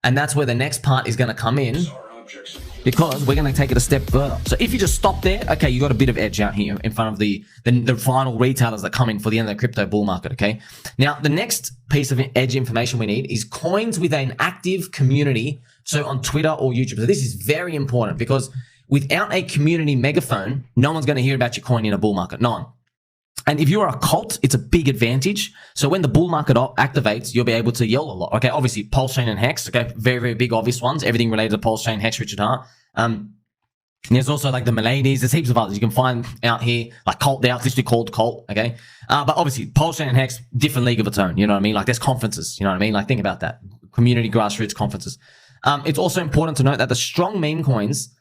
And that's where the next part is going to come in, because we're going to take it a step further. So if you just stop there, okay, you got a bit of edge out here in front of the final retailers that come in for the end of the crypto bull market, okay? Now, the next piece of edge information we need is coins with an active community, so on Twitter or YouTube. So this is very important, because without a community megaphone, no one's going to hear about your coin in a bull market. No one. And if you're a cult, it's a big advantage. So when the bull market activates, you'll be able to yell a lot. Okay, obviously, Pulse Chain and Hex, okay, very, very big obvious ones. Everything related to Pulse Chain, Hex, Richard Hart. There's also like the Miladies. There's heaps of others you can find out here, like Cult. They're literally called Cult, okay? But obviously, Pulse Chain and Hex, different league of its own. You know what I mean? Like there's conferences, you know what I mean? Like think about that. Community grassroots conferences. It's also important to note that the strong meme coins,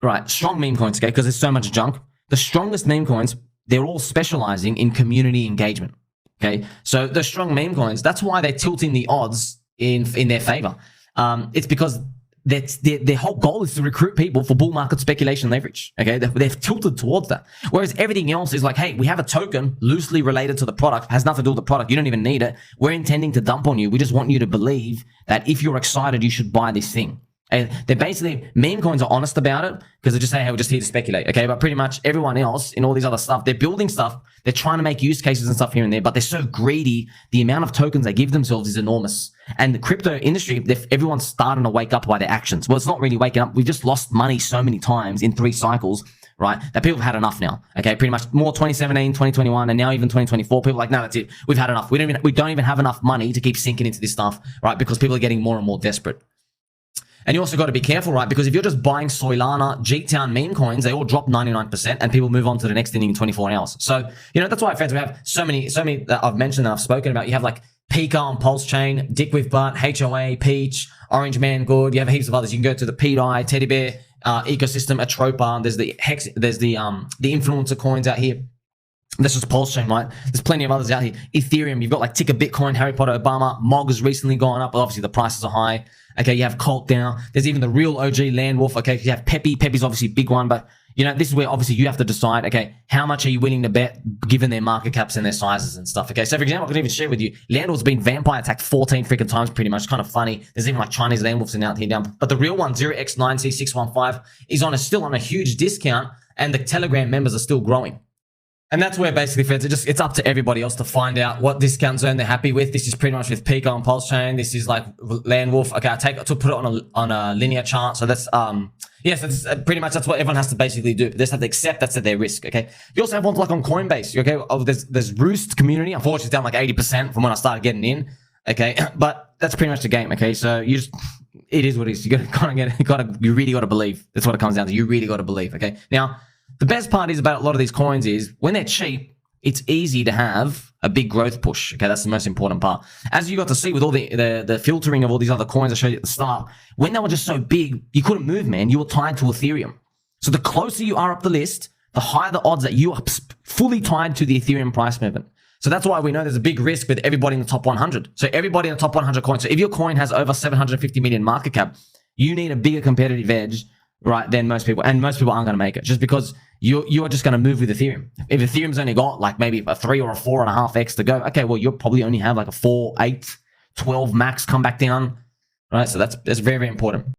right, strong meme coins, okay, because there's so much junk. The strongest meme coins, they're all specializing in community engagement, okay? So the strong meme coins, that's why they're tilting the odds in their favor. It's because their whole goal is to recruit people for bull market speculation leverage, okay? They've tilted towards that. Whereas everything else is like, hey, we have a token loosely related to the product, has nothing to do with the product. You don't even need it. We're intending to dump on you. We just want you to believe that if you're excited, you should buy this thing. And they're basically, meme coins are honest about it because they just say, hey, we're just here to speculate, okay? But pretty much everyone else in all these other stuff, they're building stuff, they're trying to make use cases and stuff here and there, but they're so greedy, the amount of tokens they give themselves is enormous. And the crypto industry, everyone's starting to wake up by their actions. Well, it's not really waking up. We've just lost money so many times in 3 cycles, right? That people have had enough now, okay? Pretty much more 2017, 2021, and now even 2024. People are like, no, that's it. We've had enough. We don't even have enough money to keep sinking into this stuff, right? Because people are getting more and more desperate. And you also got to be careful, right? Because if you're just buying Solana, G-Town meme coins, they all drop 99% and people move on to the next inning in 24 hours. So, you know, that's why, friends, we have so many that I've mentioned and I've spoken about. You have like Pika on Pulse Chain, Dick with Butt, HOA, Peach, Orange Man Good. You have heaps of others. You can go to the PDI, Teddy Bear ecosystem, Atropa. There's the Hex, there's the influencer coins out here. This is Pulse Chain, right? There's plenty of others out here. Ethereum, you've got like Ticker Bitcoin, Harry Potter, Obama. MOG has recently gone up, but obviously the prices are high. Okay, you have Cult now. There's even the real OG Landwolf. Okay, you have Peppy. Peppy's obviously a big one, but you know, this is where obviously you have to decide, okay, how much are you willing to bet given their market caps and their sizes and stuff. Okay, so for example, I can even share with you, Landwolf's been vampire attacked 14 freaking times pretty much. It's kind of funny. There's even like Chinese Landwolfs in out here down. But the real one, 0x9C615, is still on a huge discount, and the Telegram members are still growing. And that's where basically, friends, it's up to everybody else to find out what discount zone they're happy with. This is pretty much with Pika on Pulse Chain. This is like Landwolf. Okay, I put it on a linear chart. So that's yes, that's pretty much that's what everyone has to basically do. They just have to accept that's at their risk. Okay. You also have ones like on Coinbase. Okay, there's Roost community. Unfortunately, it's down like 80% from when I started getting in. Okay, but that's pretty much the game. Okay, so it is what it is. You you really got to believe. That's what it comes down to. You really got to believe. Okay, now. The best part is about a lot of these coins is when they're cheap, it's easy to have a big growth push. Okay, that's the most important part. As you got to see with all the filtering of all these other coins I showed you at the start, when they were just so big, you couldn't move, man. You were tied to Ethereum. So the closer you are up the list, the higher the odds that you are fully tied to the Ethereum price movement. So that's why we know there's a big risk with everybody in the top 100. So everybody in the top 100 coins. So if your coin has over 750 million market cap, you need a bigger competitive edge, right, than most people. And most people aren't going to make it just because you are just going to move with Ethereum. If Ethereum's only got like maybe a 3 or a 4.5x to go, okay, well, you'll probably only have like a 4, 8, 12 max come back down, right? So that's very, very important.